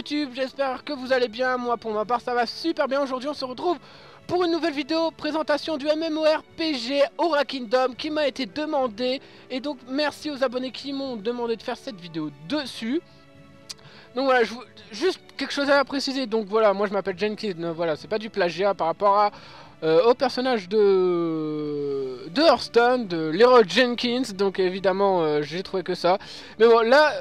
YouTube, j'espère que vous allez bien. Moi pour ma part ça va super bien. Aujourd'hui on se retrouve pour une nouvelle vidéo présentation du MMORPG Aura Kingdom qui m'a été demandé. Et donc merci aux abonnés qui m'ont demandé de faire cette vidéo dessus. Donc voilà, juste quelque chose à préciser. Donc voilà, moi je m'appelle Jenkins, voilà, c'est pas du plagiat par rapport à au personnage de Hearthstone, de Leroy Jenkins. Donc évidemment j'ai trouvé que ça. Mais bon là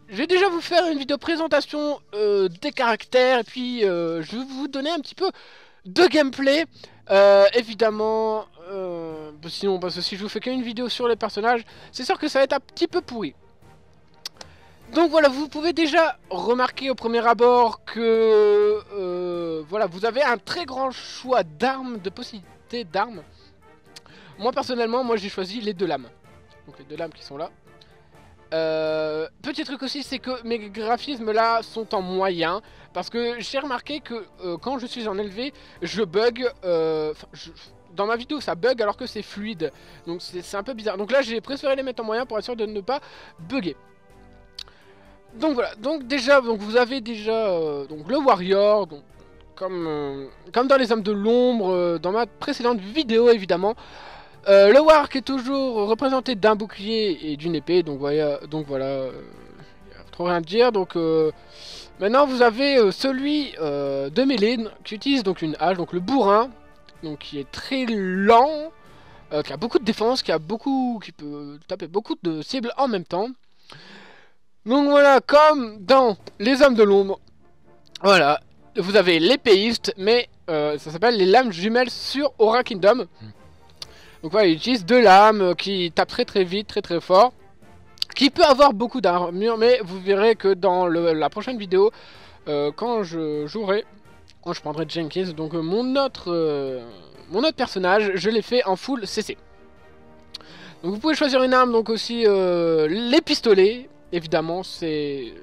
je vais déjà vous faire une vidéo présentation des caractères. Et puis je vais vous donner un petit peu de gameplay. Évidemment sinon parce que si je vous fais qu'une vidéo sur les personnages, c'est sûr que ça va être un petit peu pourri. Donc voilà, vous pouvez déjà remarquer au premier abord que voilà, vous avez un très grand choix d'armes, de possibilités d'armes. Moi personnellement, moi j'ai choisi les 2 lames. Donc les 2 lames qui sont là. Petit truc aussi, c'est que mes graphismes là sont en moyen. Parce que j'ai remarqué que quand je suis en élevé, je bug. Dans ma vidéo ça bug alors que c'est fluide. Donc c'est un peu bizarre. Donc là j'ai préféré les mettre en moyen pour être sûr de ne pas bugger. Donc voilà, donc déjà, donc vous avez déjà donc le warrior, donc comme dans les âmes de l'ombre, dans ma précédente vidéo évidemment. Le war qui est toujours représenté d'un bouclier et d'une épée, donc voilà, y a trop rien à dire. Donc maintenant vous avez celui de mêlée qui utilise donc une hache, donc le bourrin, donc qui est très lent, qui a beaucoup de défense, qui peut taper beaucoup de cibles en même temps. Donc voilà, comme dans les hommes de l'ombre, voilà, vous avez l'épéiste, mais ça s'appelle les lames jumelles sur Aura Kingdom. Donc voilà, il utilise 2 lames qui tapent très vite, très fort, qui peut avoir beaucoup d'armure, mais vous verrez que dans la prochaine vidéo, quand je jouerai, quand je prendrai Jenkins, donc mon autre personnage, je l'ai fait en full CC. Donc vous pouvez choisir une arme, donc aussi les pistolets. Évidemment, je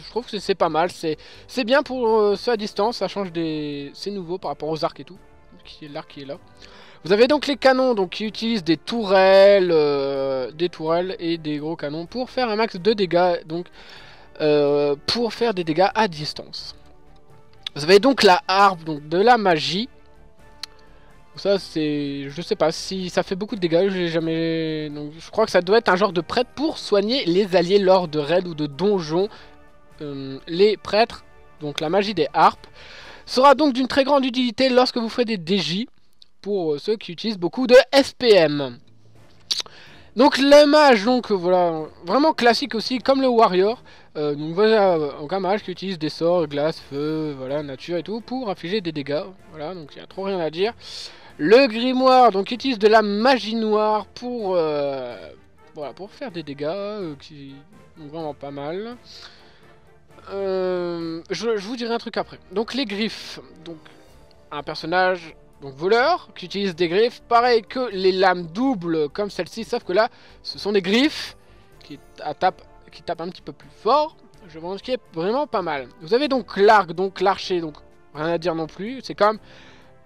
trouve que c'est pas mal. C'est bien pour ceux à distance. Ça change c'est nouveau par rapport aux arcs et tout. L'arc qui est là. Vous avez donc les canons donc, qui utilisent des tourelles et des gros canons pour faire un max de dégâts. Donc pour faire des dégâts à distance. Vous avez donc la harpe donc, de la magie. Ça c'est... Je sais pas si ça fait beaucoup de dégâts, j'ai jamais... Donc, je crois que ça doit être un genre de prêtre pour soigner les alliés lors de raids ou de donjons. Les prêtres, donc la magie des harpes, sera donc d'une très grande utilité lorsque vous ferez des DJ, pour ceux qui utilisent beaucoup de SPM. Donc le mage, donc voilà, vraiment classique aussi, comme le warrior. Donc voilà, un mage qui utilise des sorts, glace, feu, voilà, nature et tout, pour infliger des dégâts. Voilà, donc il n'y a trop rien à dire. Le grimoire, donc utilise de la magie noire pour, voilà, pour faire des dégâts, qui sont vraiment pas mal. Je vous dirai un truc après. Donc les griffes, donc un personnage donc voleur qui utilise des griffes, pareil que les lames doubles comme celle-ci, sauf que là ce sont des griffes qui tapent un petit peu plus fort. Je pense qu'il est vraiment pas mal. Vous avez donc l'arc, donc l'archer, donc rien à dire non plus. C'est comme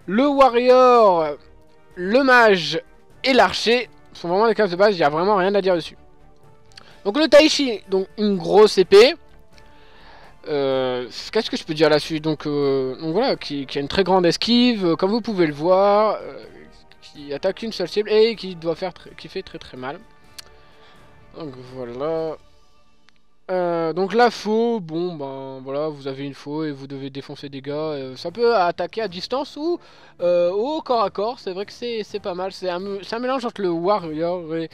le warrior, le mage et l'archer sont vraiment des classes de base. Il n'y a vraiment rien à dire dessus. Donc le Taichi, donc une grosse épée. Qu'est-ce que je peux dire là-dessus, donc voilà, qui a une très grande esquive, comme vous pouvez le voir, qui attaque une seule cible et qui fait très mal. Donc voilà. Donc la faux, bon ben voilà, vous avez une faux et vous devez défoncer des gars. Ça peut attaquer à distance ou au corps à corps. C'est vrai que c'est pas mal. C'est un mélange entre le warrior et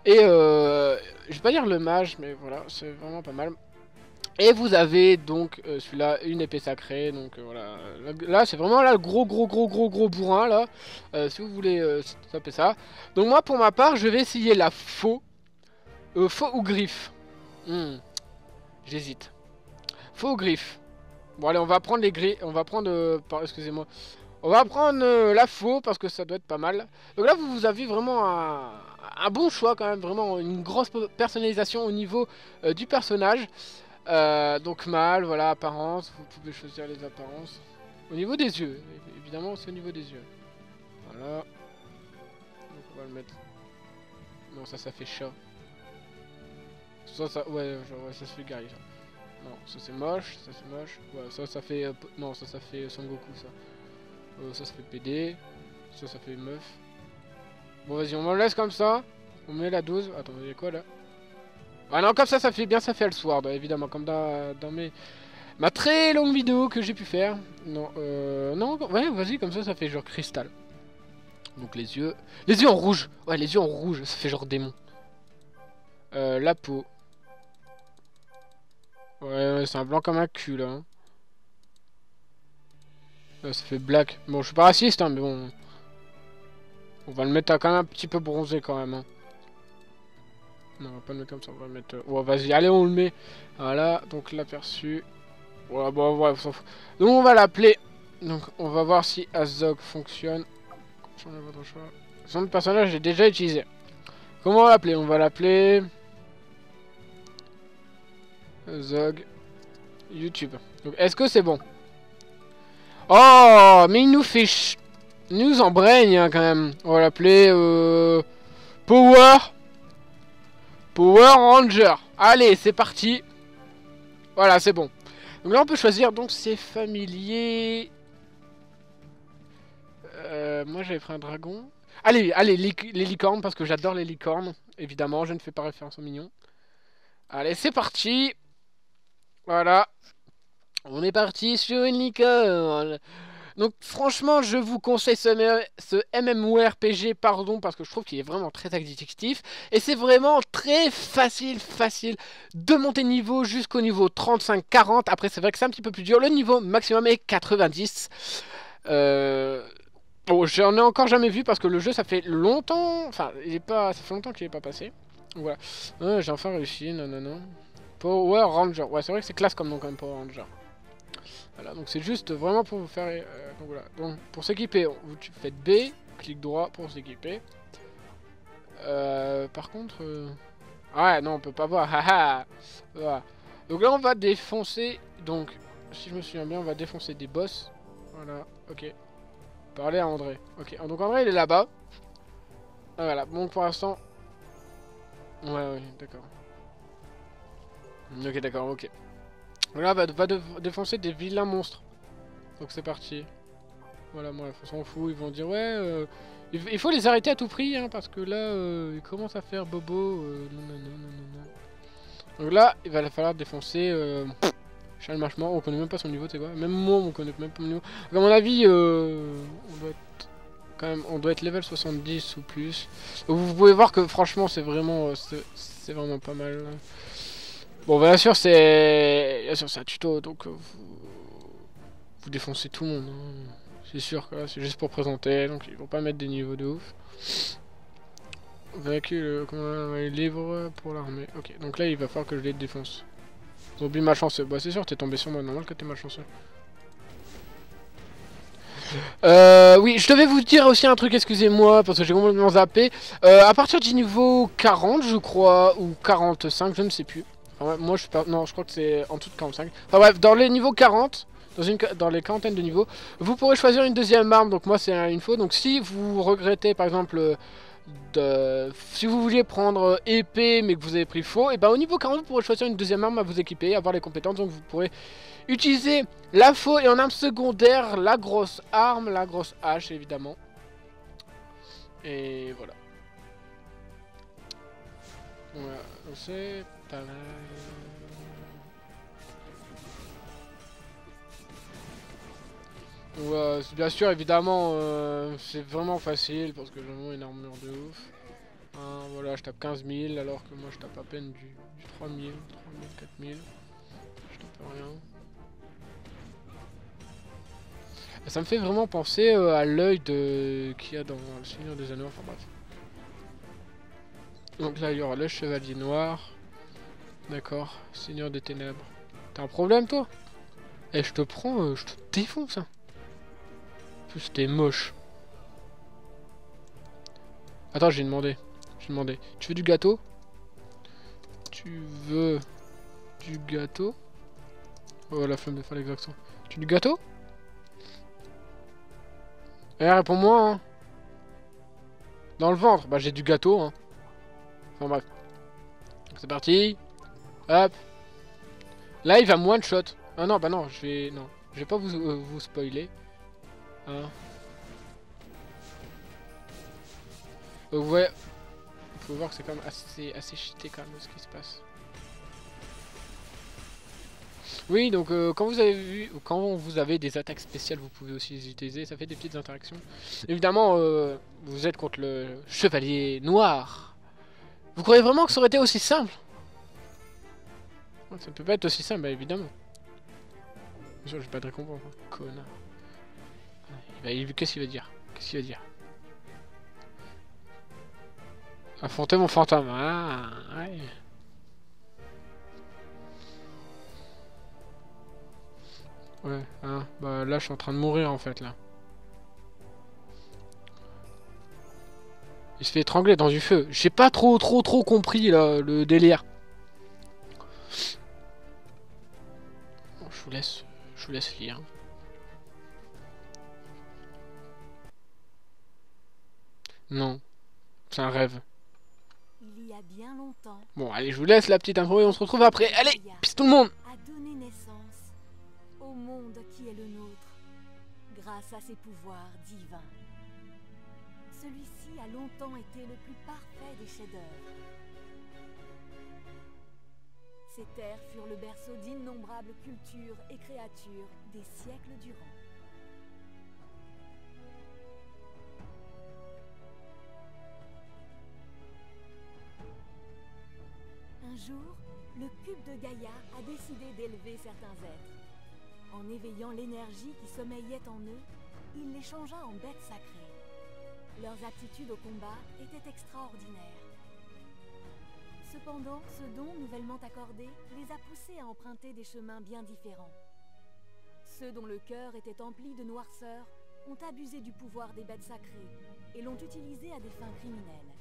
je vais pas dire le mage, mais voilà, c'est vraiment pas mal. Et vous avez donc celui-là, une épée sacrée, donc voilà. Là c'est vraiment là le gros bourrin là, si vous voulez taper ça. Donc moi pour ma part je vais essayer la faux, faux ou griffe. J'hésite. Faux ou griffe. Bon allez on va prendre les griffes, on va prendre, excusez-moi. On va prendre la faux parce que ça doit être pas mal. Donc là vous avez vraiment un bon choix quand même, vraiment une grosse personnalisation au niveau du personnage. Donc mâle, voilà, apparence, vous pouvez choisir les apparences. Au niveau des yeux, évidemment c'est au niveau des yeux. Voilà. Donc on va le mettre... Non ça fait chat. Ça, ouais, genre, ouais, ça se fait guerrier ça. Non, ça c'est moche, ça c'est moche. Ouais, ça fait... non, ça fait Son Goku, ça. Ça fait PD. Ça fait meuf. Bon, vas-y, on me laisse comme ça. On met la 12. Attends, il y a quoi là? Ah non, comme ça fait bien, ça fait Elsword, évidemment, comme dans ma très longue vidéo que j'ai pu faire. Non, non, ouais, vas-y, comme ça fait genre cristal. Donc les yeux en rouge. Ouais, les yeux en rouge, ça fait genre démon. La peau. Ouais, c'est un blanc comme un cul, là. Hein. Là, ça fait black. Bon, je suis pas raciste, hein, mais bon. On va le mettre quand même un petit peu bronzé, quand même. Hein. Non, on va pas le mettre comme ça, on va le mettre... Ouais, vas-y, allez, on le met. Voilà, donc l'aperçu. Ouais, bon, ouais, on s'en fout. Donc, on va l'appeler. Donc, on va voir si Azog fonctionne. Changer votre choix. Son personnage, j'ai déjà utilisé. Comment on va l'appeler? On va l'appeler... Zog YouTube. Donc, est-ce que c'est bon? Oh, mais il nous fait il nous embraigne hein, quand même. On va l'appeler Power Ranger. Allez, c'est parti. Voilà, c'est bon. Donc là, on peut choisir. Donc, c'est familier. Moi, j'avais pris un dragon. Allez, les licornes, parce que j'adore les licornes. Évidemment, je ne fais pas référence aux mignons. Allez, c'est parti. Voilà. On est parti sur une licorne. Donc franchement, je vous conseille ce MMORPG, pardon, parce que je trouve qu'il est vraiment très addictif. Et c'est vraiment très facile de monter niveau jusqu'au niveau 35-40. Après, c'est vrai que c'est un petit peu plus dur. Le niveau maximum est 90. Bon, j'en ai encore jamais vu parce que le jeu, ça fait longtemps... Enfin, ça fait longtemps qu'il n'est pas passé. Donc, voilà. J'ai enfin réussi, non. Power Ranger. Ouais, c'est vrai que c'est classe comme nom quand même, Power Ranger. Voilà, donc c'est juste vraiment pour vous faire... donc voilà, donc pour s'équiper, vous faites B, clic droit pour s'équiper. Par contre... Ouais, non, on peut pas voir, haha. Voilà. Donc là, on va défoncer, donc, si je me souviens bien, on va défoncer des boss. Voilà, ok. Parler à André. Ok, donc André, il est là-bas. Voilà, bon, pour l'instant... Ouais, d'accord. Ok, d'accord, ok. Là, va défoncer des vilains monstres. Donc c'est parti. Voilà, moi, on s'en fout. Ils vont dire, ouais, il faut les arrêter à tout prix, hein, parce que là, ils commencent à faire bobo. Non. Donc là, il va falloir défoncer Charles Marchement. On connaît même pas son niveau, tu sais quoi. Même moi, on connaît même pas mon niveau. Donc, à mon avis, on doit être level 70 ou plus. Donc, vous pouvez voir que franchement, c'est vraiment pas mal. Bon, bien sûr, c'est un tuto, donc vous défoncez tout le monde. Hein. C'est sûr que c'est juste pour présenter, donc ils vont pas mettre des niveaux de ouf. Véhicule, libre pour l'armée. Ok, donc là il va falloir que je les défonce. Zombie malchanceux. Bah c'est sûr, t'es tombé sur moi, normal que t'es malchanceux. Oui, je devais vous dire aussi un truc, excusez-moi, parce que j'ai complètement zappé. À partir du niveau 40, je crois, ou 45, je ne sais plus. Enfin, ouais, moi je suis pas... Non, je crois que c'est en dessous de 45. Enfin bref, dans les niveaux 40... Dans les quarantaines de niveaux, vous pourrez choisir une deuxième arme. Donc moi c'est une faux. Donc si vous regrettez par exemple si vous vouliez prendre épée mais que vous avez pris faux, et ben au niveau 40 vous pourrez choisir une deuxième arme à vous équiper, avoir les compétences. Donc vous pourrez utiliser la faux et en arme secondaire la grosse arme, la grosse hache évidemment. Et voilà. Voilà, c'est pas mal. Ouais, bien sûr, évidemment, c'est vraiment facile parce que j'ai vraiment une armure de ouf. Hein, voilà, je tape 15 000 alors que moi je tape à peine du 3 000, 3 000, 4 000. Je tape rien. Et ça me fait vraiment penser à l'œil qu'il y a dans le Seigneur des Anneaux, enfin bref. Donc là, il y aura le Chevalier Noir. D'accord, Seigneur des Ténèbres. T'as un problème, toi? Eh, je te prends, je te défonce, hein. En plus, t'es moche. Attends, j'ai demandé. Tu veux du gâteau? Tu veux du gâteau? Oh, la flemme de faire l'exaction. Tu veux du gâteau? Eh, réponds-moi, hein. Dans le ventre. Bah, j'ai du gâteau, hein. Enfin, bref. C'est parti. Hop. Là, il va me one shot. Ah non, bah non, je vais... Non, je vais pas vous spoiler. Hein. Ouais, vous pouvez voir que c'est quand même assez cheaté quand même ce qui se passe. Oui, donc quand vous avez vu, quand vous avez des attaques spéciales, vous pouvez aussi les utiliser, ça fait des petites interactions. Évidemment, vous êtes contre le chevalier noir. Vous croyez vraiment que ça aurait été aussi simple? Ça peut pas être aussi simple, bah, évidemment. Bien sûr, j'ai pas de récompense, hein. Connard. Qu'est-ce qu'il va dire? Qu'est-ce qu'il va dire? Affronter mon fantôme. Ah, ouais. Ouais, hein, bah là je suis en train de mourir en fait là. Il se fait étrangler dans du feu. J'ai pas trop compris là, le délire. Bon, je vous laisse lire. Non, c'est un rêve. Il y a bien longtemps. Bon, allez, je vous laisse la petite intro et on se retrouve après. Allez, peace tout le monde. A donné naissance au monde qui est le nôtre grâce à ses pouvoirs divins. Celui-ci a longtemps été le plus parfait des chefs-d'œuvre. Ces terres furent le berceau d'innombrables cultures et créatures des siècles durant. Un jour, le cube de Gaïa a décidé d'élever certains êtres. En éveillant l'énergie qui sommeillait en eux, il les changea en bêtes sacrées. Leurs aptitudes au combat étaient extraordinaires. Cependant, ce don nouvellement accordé les a poussés à emprunter des chemins bien différents. Ceux dont le cœur était empli de noirceur ont abusé du pouvoir des bêtes sacrées et l'ont utilisé à des fins criminelles.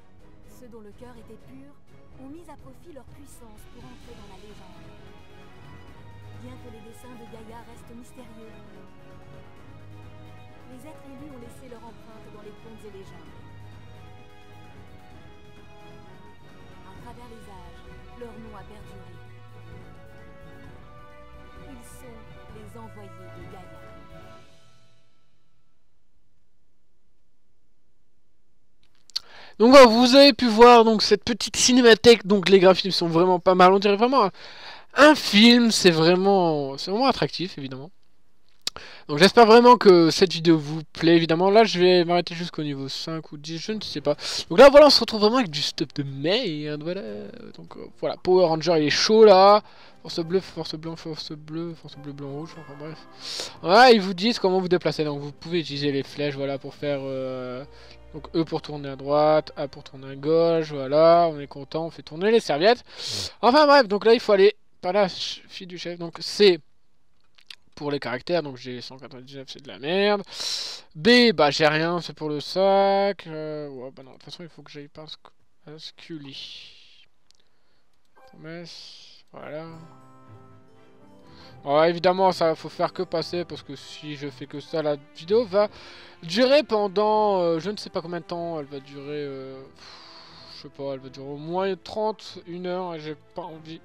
Ceux dont le cœur était pur ont mis à profit leur puissance pour entrer dans la légende. Bien que les desseins de Gaïa restent mystérieux, les êtres élus ont laissé leur empreinte dans les contes et légendes. À travers les âges, leur nom a perduré. Ils sont les envoyés de Gaïa. Donc voilà, vous avez pu voir donc cette petite cinémathèque, donc les graphismes sont vraiment pas mal, on dirait vraiment un film, c'est vraiment attractif évidemment. Donc j'espère vraiment que cette vidéo vous plaît évidemment, là je vais m'arrêter jusqu'au niveau 5 ou 10, je ne sais pas. Donc là voilà, on se retrouve vraiment avec du stuff de merde, voilà. Donc voilà, Power Ranger il est chaud là, force bleue, force blanc, force bleu, blanc, rouge, enfin bref. Voilà, ils vous disent comment vous déplacer, donc vous pouvez utiliser les flèches voilà pour faire... Donc E pour tourner à droite, A pour tourner à gauche, voilà, on est content, on fait tourner les serviettes. Enfin bref, donc là il faut aller par la fille du chef, donc C pour les caractères, donc j'ai 199 c'est de la merde. B, bah j'ai rien, c'est pour le sac. Ouais, bah non, de toute façon il faut que j'aille par Scully. Promesse, voilà. Ouais, évidemment, ça faut faire que passer parce que si je fais que ça, la vidéo va durer pendant je ne sais pas combien de temps. Elle va durer, je sais pas, elle va durer au moins 30, 1 heure et j'ai pas envie.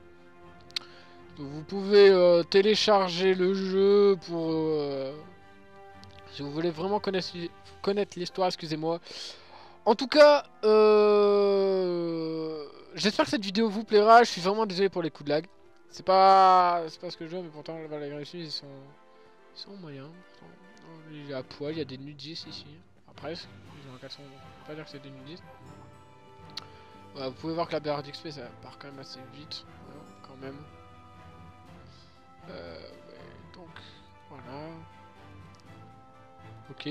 Donc vous pouvez télécharger le jeu pour si vous voulez vraiment connaître l'histoire, excusez-moi. En tout cas, j'espère que cette vidéo vous plaira. Je suis vraiment désolé pour les coups de lag. C'est pas ce que je veux, mais pourtant les graphismes ils sont moyens. Pourtant, il y a à poil, il y a des nudistes ici. Après, ils ont un caleçon, on peut pas dire que c'est des nudistes. Ouais, vous pouvez voir que la barre d'XP ça part quand même assez vite, voilà, quand même. Ouais, donc voilà. Ok.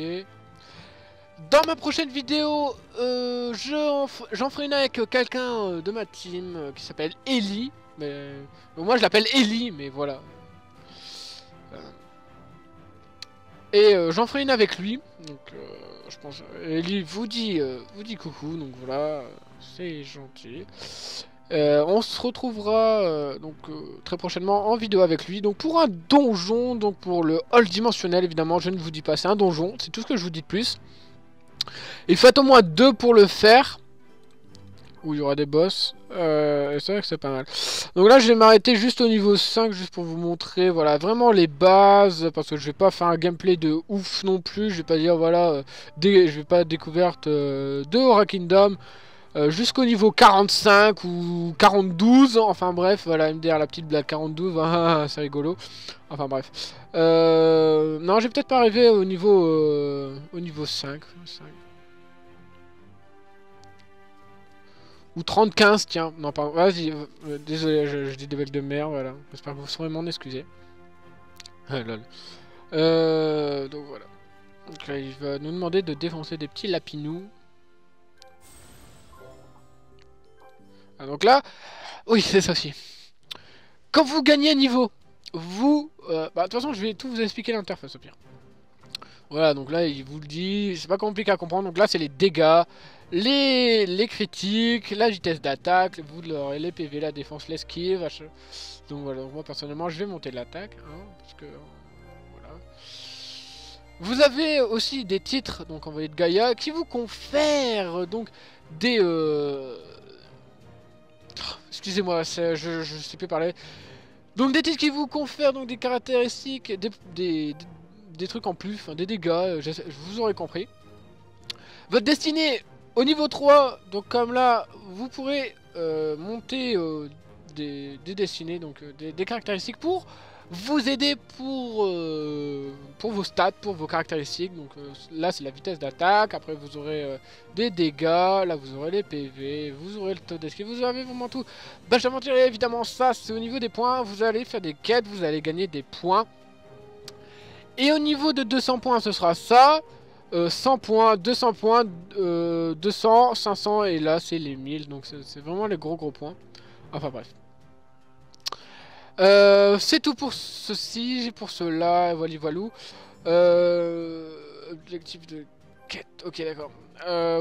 Dans ma prochaine vidéo, j'en ferai une avec quelqu'un de ma team qui s'appelle Ellie. Mais moi je l'appelle Ellie, mais voilà. Et j'en ferai une avec lui. Donc je pense Ellie vous dit coucou. Donc voilà, c'est gentil. On se retrouvera donc très prochainement en vidéo avec lui. Donc pour un donjon, donc pour le hall dimensionnel évidemment, je ne vous dis pas, c'est un donjon, c'est tout ce que je vous dis de plus. Il faut au moins 2 pour le faire. où il y aura des boss. C'est vrai que c'est pas mal. Donc là je vais m'arrêter juste au niveau 5 juste pour vous montrer voilà vraiment les bases. Parce que je vais pas faire un gameplay de ouf non plus. Je vais pas dire voilà je vais pas découverte de Aura Kingdom. Jusqu'au niveau 45 ou 42, enfin bref, voilà, MDR la petite blague 42, c'est rigolo. Enfin bref. Non, j'ai peut-être pas arrivé au niveau 5. Ou 35, tiens. Non, pardon, vas-y, désolé, je dis des blagues de merde, voilà. J'espère que vous saurez m'en excuser. Lol. Donc voilà. Donc là, il va nous demander de défoncer des petits lapinous. Ah, donc là, oui, c'est ça aussi. Quand vous gagnez niveau, vous... de toute façon, je vais tout vous expliquer l'interface au pire. Voilà, donc là, il vous le dit, c'est pas compliqué à comprendre. Donc là, c'est les dégâts, les critiques, la vitesse d'attaque, vous l'aurez, les PV, la défense, l'esquive. Donc voilà, donc moi personnellement, je vais monter l'attaque, hein, parce que... voilà. Vous avez aussi des titres, donc envoyés de Gaïa, qui vous confèrent donc des... excusez-moi, je sais plus parler. Donc des titres qui vous confèrent donc des caractéristiques, des trucs en plus, enfin, des dégâts, je vous aurais compris. Votre destinée au niveau 3, donc comme là, vous pourrez monter des destinées, donc des caractéristiques pour vous aider pour vos stats, pour vos caractéristiques. Donc là c'est la vitesse d'attaque, après vous aurez des dégâts, là vous aurez les PV, vous aurez le taux d'esquive, vous avez vraiment tout. Bah je mentirais évidemment, ça c'est au niveau des points, vous allez faire des quêtes, vous allez gagner des points. Et au niveau de 200 points ce sera ça, 100 points, 200 points, 200, 500 et là c'est les 1000, donc c'est vraiment les gros points. Enfin bref. C'est tout pour ceci, pour cela, voilà. Objectif de quête, ok d'accord.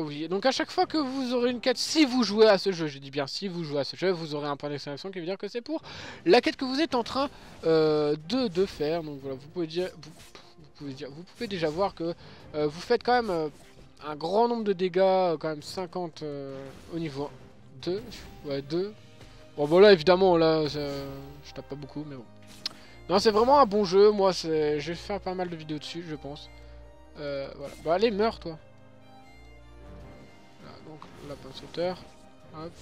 Oui, donc à chaque fois que vous aurez une quête, si vous jouez à ce jeu, je dis bien si vous jouez à ce jeu, vous aurez un point d'exclamation qui veut dire que c'est pour la quête que vous êtes en train de faire. Donc voilà, vous pouvez déjà voir que vous faites quand même un grand nombre de dégâts, quand même 50 au niveau 2, ouais 2. Bon bah là évidemment là je tape pas beaucoup mais bon. Non c'est vraiment un bon jeu, moi je vais faire pas mal de vidéos dessus je pense. Voilà. Bah allez meurs toi. Voilà, donc lapin sauteur. Hop.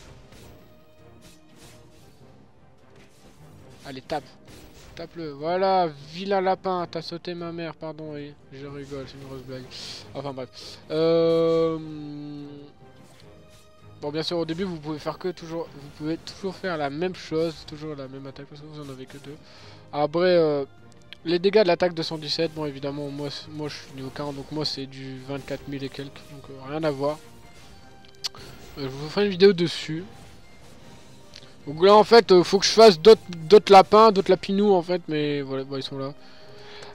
Allez tape. Tape-le. Voilà, vilain lapin, t'as sauté ma mère, pardon, oui. Je rigole, c'est une grosse blague. Enfin bref. Bon bien sûr au début vous pouvez faire que toujours. Vous pouvez toujours faire la même chose, toujours la même attaque parce que vous en avez que deux. Après les dégâts de l'attaque de 117, bon évidemment moi je suis niveau 40 donc moi c'est du 24 000 et quelques, donc rien à voir. Je vous ferai une vidéo dessus. Donc là en fait faut que je fasse d'autres lapins, d'autres lapinous en fait, mais voilà, bon, ils sont là.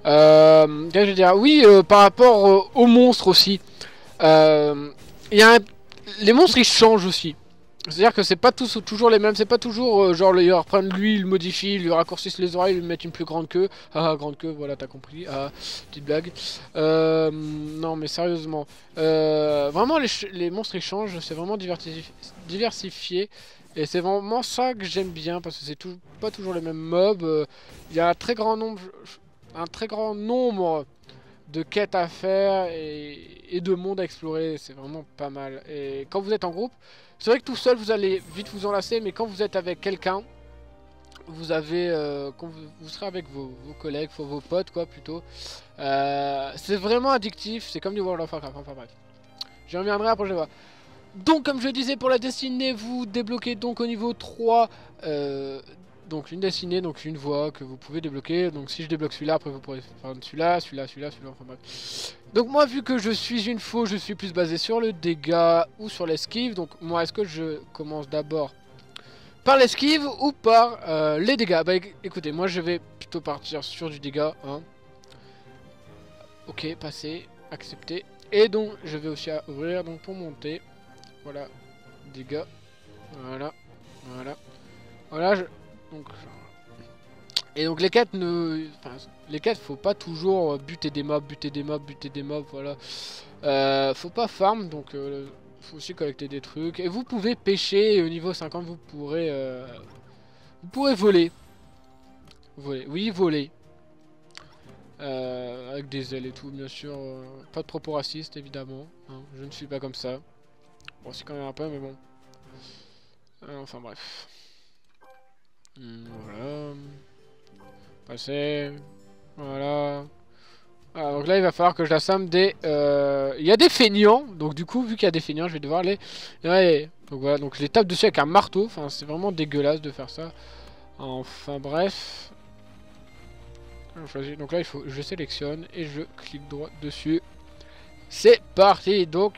Qu'est-ce que je veux dire? Oui, par rapport aux monstres aussi. Il y a les monstres ils changent aussi. C'est-à-dire que c'est pas tous toujours les mêmes, c'est pas toujours genre ils reprennent lui, ils le modifient, ils lui raccourcissent les oreilles, ils lui mettent une plus grande queue. Ah, grande queue, voilà, t'as compris. Ah, petite blague. Non, mais sérieusement. Vraiment, les monstres ils changent, c'est vraiment diversifié. Et c'est vraiment ça que j'aime bien, parce que c'est pas toujours les mêmes mobs. Il y a un très grand nombre de quêtes à faire et de mondes à explorer, c'est vraiment pas mal. Et quand vous êtes en groupe, c'est vrai que tout seul vous allez vite vous enlacer, mais quand vous êtes avec quelqu'un, vous avez, quand vous serez avec vos collègues, vos potes quoi plutôt, c'est vraiment addictif, c'est comme du World of Warcraft, enfin bref. J'y reviendrai la prochaine fois. Donc comme je disais pour la destinée, vous débloquez donc au niveau 3 donc une destinée, donc une voie que vous pouvez débloquer. Donc si je débloque celui-là, après vous pourrez faire celui-là, enfin bref. Donc moi vu que je suis une faux, je suis plus basé sur le dégât ou sur l'esquive. Donc moi est-ce que je commence d'abord par l'esquive ou par les dégâts? Bah écoutez, moi je vais plutôt partir sur du dégât, hein. Ok, passer, accepter. Et donc je vais aussi ouvrir donc pour monter. Voilà, dégâts. Voilà. Donc, et donc les quêtes les quêtes faut pas toujours buter des mobs, voilà. Faut pas farm, donc faut aussi collecter des trucs. Et vous pouvez pêcher, et au niveau 50 vous pourrez voler. Oui, voler. Avec des ailes et tout, bien sûr. Pas de propos racistes, évidemment. Hein, je ne suis pas comme ça. Bon, c'est quand même un peu, mais bon. Enfin, bref. Voilà. Passer. Voilà. Ah, donc là, il va falloir que je la somme des... Il y a des feignants. Donc du coup, vu qu'il y a des feignants, je vais devoir les... Ouais. Donc voilà, donc je les tape dessus avec un marteau. Enfin, c'est vraiment dégueulasse de faire ça. Enfin, bref. Donc là, je sélectionne et je clique droit dessus. C'est parti. Donc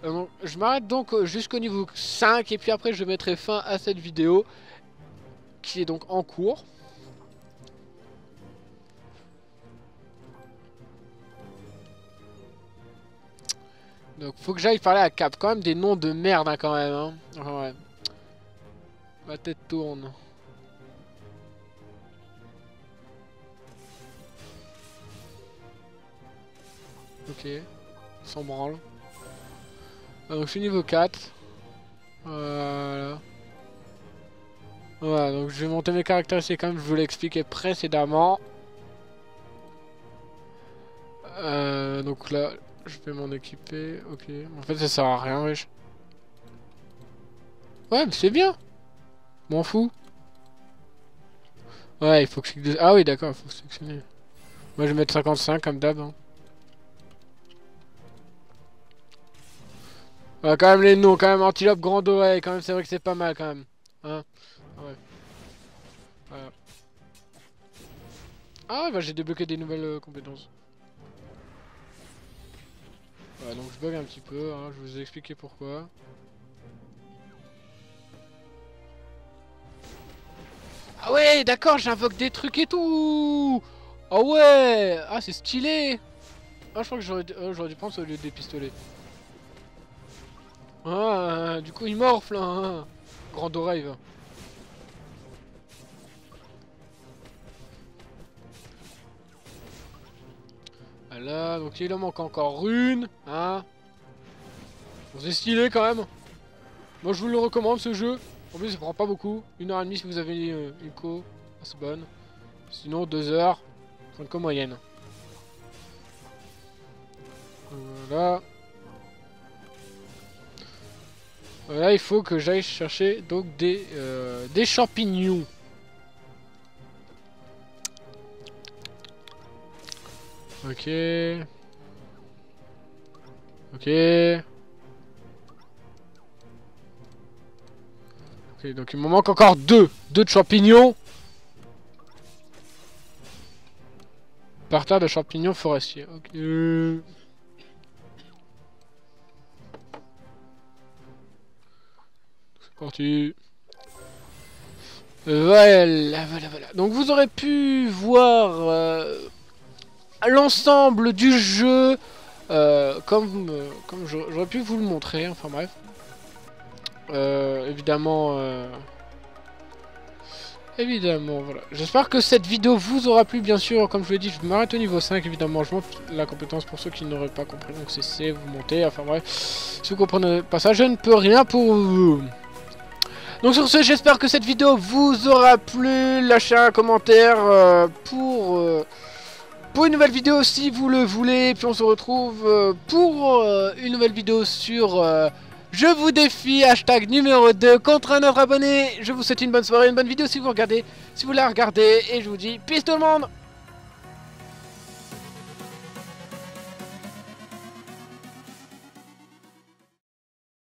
je m'arrête donc jusqu'au niveau 5. Et puis après, je mettrai fin à cette vidéo qui est donc en cours. Donc faut que j'aille parler à Cap. Quand même des noms de merde hein, quand même. Hein. Enfin, ouais. Ma tête tourne. Ok. Sans branle. Donc je suis niveau 4. Voilà. Voilà, donc je vais monter mes caractéristiques comme je vous l'ai expliqué précédemment. Donc là, je vais m'en équiper. Ok. En fait, ça sert à rien, wesh. Ouais, mais c'est bien. M'en fous. Ouais, il faut que je... Ah oui, d'accord, il faut sélectionner. Moi, je vais mettre 55 comme d'hab. Hein. Ouais, quand même les noms, quand même Antilope, Grand Oreille, quand même c'est vrai que c'est pas mal quand même. Hein. Ouais. Voilà. Ah bah j'ai débloqué des nouvelles compétences. Voilà, donc je bug un petit peu, hein, je vous ai expliqué pourquoi. Ah ouais, d'accord, j'invoque des trucs et tout. Ah ouais. Ah c'est stylé. Ah je crois que j'aurais dû prendre ça au lieu des pistolets. Ah, du coup il morfle hein. Grande oreille va. Voilà, donc il en manque encore une, hein. Bon, c'est stylé quand même. Moi je vous le recommande ce jeu. En plus il prend pas beaucoup. 1h30 si vous avez une co. C'est bonne. Sinon 2 heures. Pour une co moyenne. Voilà. Voilà, il faut que j'aille chercher donc des champignons. Ok. Ok. Ok, donc il me manque encore deux. Deux de champignons. Parterre de champignons forestiers. Ok. C'est parti. Voilà. Donc vous aurez pu voir l'ensemble du jeu comme j'aurais pu vous le montrer. Enfin bref. Évidemment, voilà. J'espère que cette vidéo vous aura plu, bien sûr. Comme je vous l'ai dit, je m'arrête au niveau 5, évidemment. Je monte la compétence pour ceux qui n'auraient pas compris. Donc c'est C, vous montez. Enfin bref, si vous comprenez pas ça, je ne peux rien pour vous. Donc sur ce, j'espère que cette vidéo vous aura plu. Lâchez un commentaire pour une nouvelle vidéo si vous le voulez. Puis on se retrouve pour une nouvelle vidéo sur... Je vous défie, hashtag numéro 2 contre un autre abonné. Je vous souhaite une bonne soirée, une bonne vidéo si vous la regardez. Et je vous dis peace tout le monde.